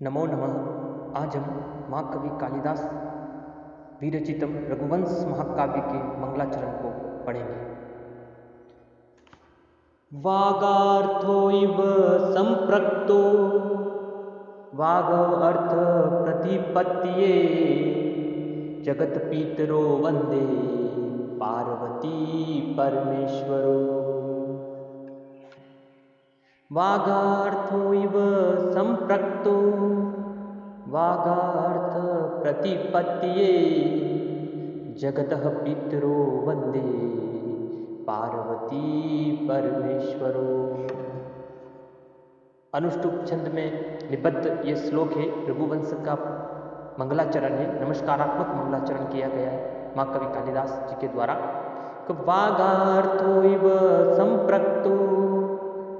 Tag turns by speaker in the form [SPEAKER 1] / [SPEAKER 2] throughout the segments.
[SPEAKER 1] नमो नमः। आज हम महाकवि कालिदास विरचितम रघुवंश महाकाव्य के मंगलाचरण को पढ़ेंगे। वागार्थो इव संप्रक्तो वाग अर्थ प्रतिपत्तिये जगत पितरो वंदे पार्वती परमेश्वरो। वागार्थो इव संप्रक्तो वागार्थ प्रतिपत्तिये जगतः पितरो वंदे पार्वती परमेश्वरो। अनुष्टुप छंद में निबद्ध ये श्लोक है, रघुवंश का मंगलाचरण है, नमस्कारात्मक मंगलाचरण किया गया है महाकवि कालिदास जी के द्वारा। वागार्थो इव संप्रक्तो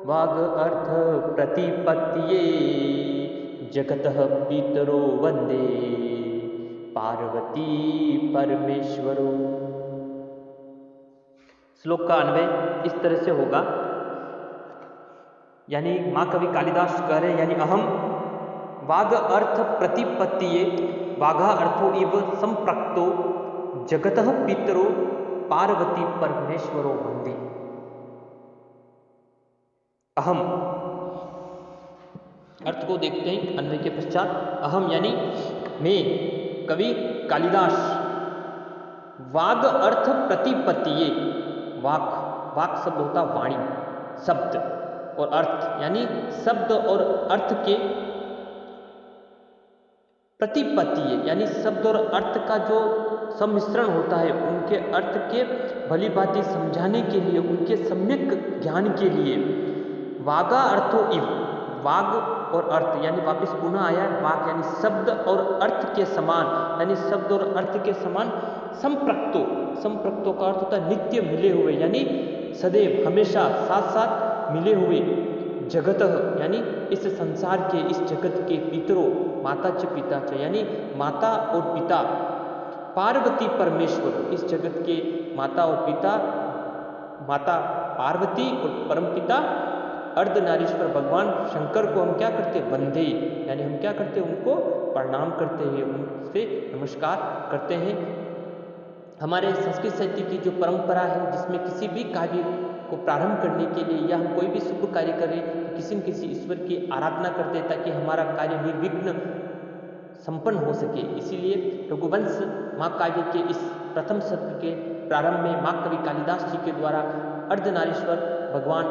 [SPEAKER 1] वाग अर्थ प्रतिपत्तिये जगतः पितरो वंदे पार्वती परमेश्वरो। श्लोक का अन्वय इस तरह से होगा, यानी महाकवि कालिदास कह रहे यानी अहम वाग अर्थ प्रतिपत्तिये वाघा अर्थो इव संप्रक्तो जगतः पितरो पार्वती परमेश्वरो वंदे। अहम अर्थ को देखते हैं अन्वय के पश्चात। अहम यानी मैं कवि कालिदास वाग अर्थ प्रतिपत्तिये, वाक वाक शब्द होता वाणी, शब्द और अर्थ यानी शब्द और अर्थ के प्रतिपत्तिये यानी शब्द और अर्थ का जो सम्मिश्रण होता है, उनके अर्थ के भली भांति समझाने के लिए, उनके सम्यक ज्ञान के लिए वागा अर्थो इव वाग और अर्थ यानी वापस पुनः आया है, वाग यानी शब्द और अर्थ के समान, यानी शब्द और अर्थ के समान संप्रक्तो, संप्रक्तो का अर्थ होता है नित्य मिले हुए, यानी सदैव हमेशा साथ साथ मिले हुए, जगत यानी इस संसार के, इस जगत के, पितरों माता च पिता च यानी माता और पिता, पार्वती परमेश्वर इस जगत के माता और पिता, माता पार्वती और परमपिता अर्धनारीश्वर भगवान शंकर को हम क्या करते, वंदे यानी हम क्या करते, उनको प्रणाम करते हैं, उनसे नमस्कार करते हैं। हमारे संस्कृत साहित्य की जो परंपरा है, जिसमें किसी भी कार्य को प्रारंभ करने के लिए या हम कोई भी शुभ कार्य करें तो किसी न किसी ईश्वर की आराधना करते हैं ताकि हमारा कार्य निर्विघ्न संपन्न हो सके। इसीलिए रघुवंश महाकाव्य के इस प्रथम शतक के प्रारंभ में महाकवि कालिदास जी के द्वारा अर्धनारीश्वर भगवान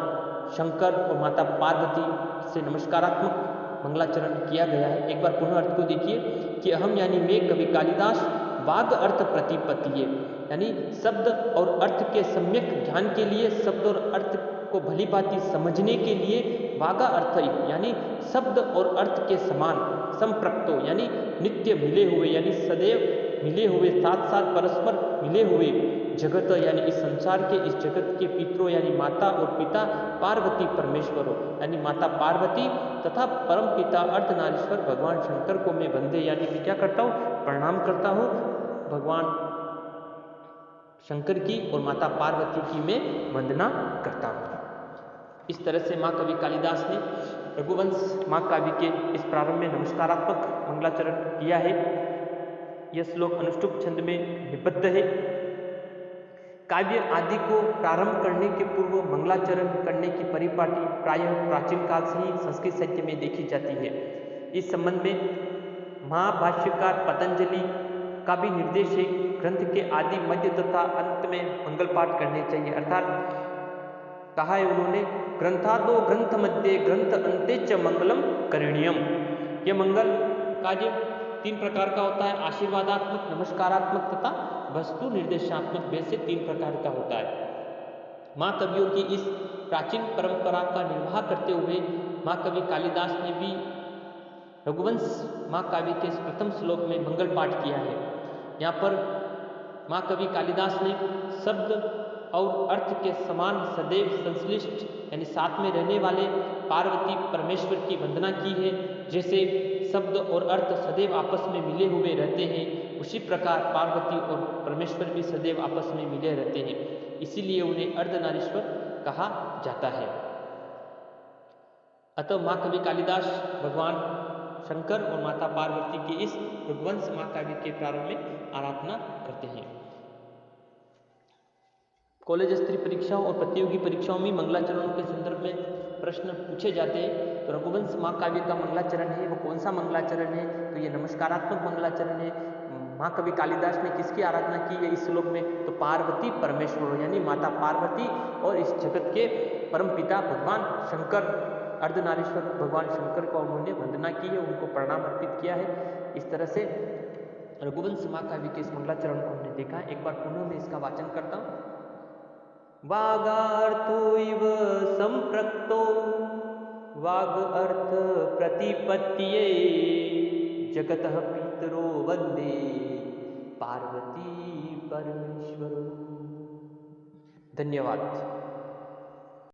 [SPEAKER 1] शंकर और माता पार्वती से नमस्कारात्मक मंगलाचरण किया गया है। एक बार पुनः अर्थ को देखिए कि अहम यानी मैं कवि कालिदास वाग अर्थ प्रतिपत्तिये यानी शब्द और अर्थ के सम्यक ज्ञान के लिए, शब्द और अर्थ को भली भांति समझने के लिए वागा अर्थ यानी शब्द और अर्थ के समान संप्रक्तो यानी नित्य मिले हुए, यानी सदैव मिले हुए, साथ साथ परस्पर मिले हुए, जगत यानी इस संसार के, इस जगत के पितरों यानी माता और पिता, पार्वती परमेश्वरों यानी माता पार्वती तथा परम पिता अर्धनारीश्वर भगवान शंकर को मैं वंदे यानी मैं क्या करता हूँ, प्रणाम करता हूँ भगवान शंकर की और माता पार्वती की मैं वंदना करता हूँ। इस तरह से महाकवि कालिदास ने रघुवंश महाकाव्य के इस प्रारंभ में नमस्कारात्मक मंगलाचरण किया है। यह श्लोक अनुष्टुप छंद में निबद्ध है। काव्य आदि को प्रारंभ करने के पूर्व मंगलाचरण करने की परिपाटी प्रायः प्राचीन काल से ही संस्कृत साहित्य में देखी जाती है। इस संबंध में महाभाष्यकार पतंजलि का भी निर्देश है, ग्रंथ के आदि मध्य तथा अंत में मंगल पाठ करने चाहिए। अर्थात कहा है उन्होंने, ग्रंथादो ग्रंथ मध्य ग्रंथ अंते च मंगलम करणीयम। यह मंगल कार्य तीन प्रकार का होता है, आशीर्वादात्मक, नमस्कारात्मक तथा वस्तु निर्देशात्मक, वैसे तीन प्रकार का होता है। महाकवियों की इस प्राचीन परंपरा का निर्वाह करते हुए महाकवि कालिदास ने भी रघुवंश महाकाव्य के इस प्रथम श्लोक में मंगल पाठ किया है। यहाँ पर महाकवि कालिदास ने शब्द और अर्थ के समान सदैव संश्लिष्ट यानी साथ में रहने वाले पार्वती परमेश्वर की वंदना की है। जैसे शब्द और अर्थ सदैव आपस में मिले हुए रहते हैं, उसी प्रकार पार्वती और परमेश्वर भी सदैव आपस में मिले रहते हैं, इसीलिए उन्हें अर्धनारीश्वर कहा जाता है। अतः महाकवि कालिदास भगवान शंकर और माता पार्वती के इस रघुवंश महाकाव्य के प्रारंभ में आराधना करते हैं। कॉलेज स्तरीय परीक्षाओं और प्रतियोगी परीक्षाओं में मंगलाचरणों के संदर्भ में प्रश्न पूछे जाते हैं। तो रघुवंश महाकाव्य का मंगलाचरण है वो कौन सा मंगलाचरण है? तो ये नमस्कारात्मक मंगलाचरण है। महाकवि कालिदास ने किसकी आराधना की है इस श्लोक में? तो पार्वती परमेश्वर यानी माता पार्वती और इस जगत के परम पिता भगवान शंकर, अर्धनारीश्वर भगवान शंकर को उन्होंने वंदना की है, उनको प्रणाम अर्पित किया है। इस तरह से रघुवंश महाकाव्य के इस मंगलाचरण को हमने देखा है। एक बार पुनः मैं इसका वाचन करता हूँ। वागार्थो इव संप्रक्तो वाग अर्थ प्रतिपत्तिये जगतः पितरो वंदे पार्वती परमेश्वरो। धन्यवाद।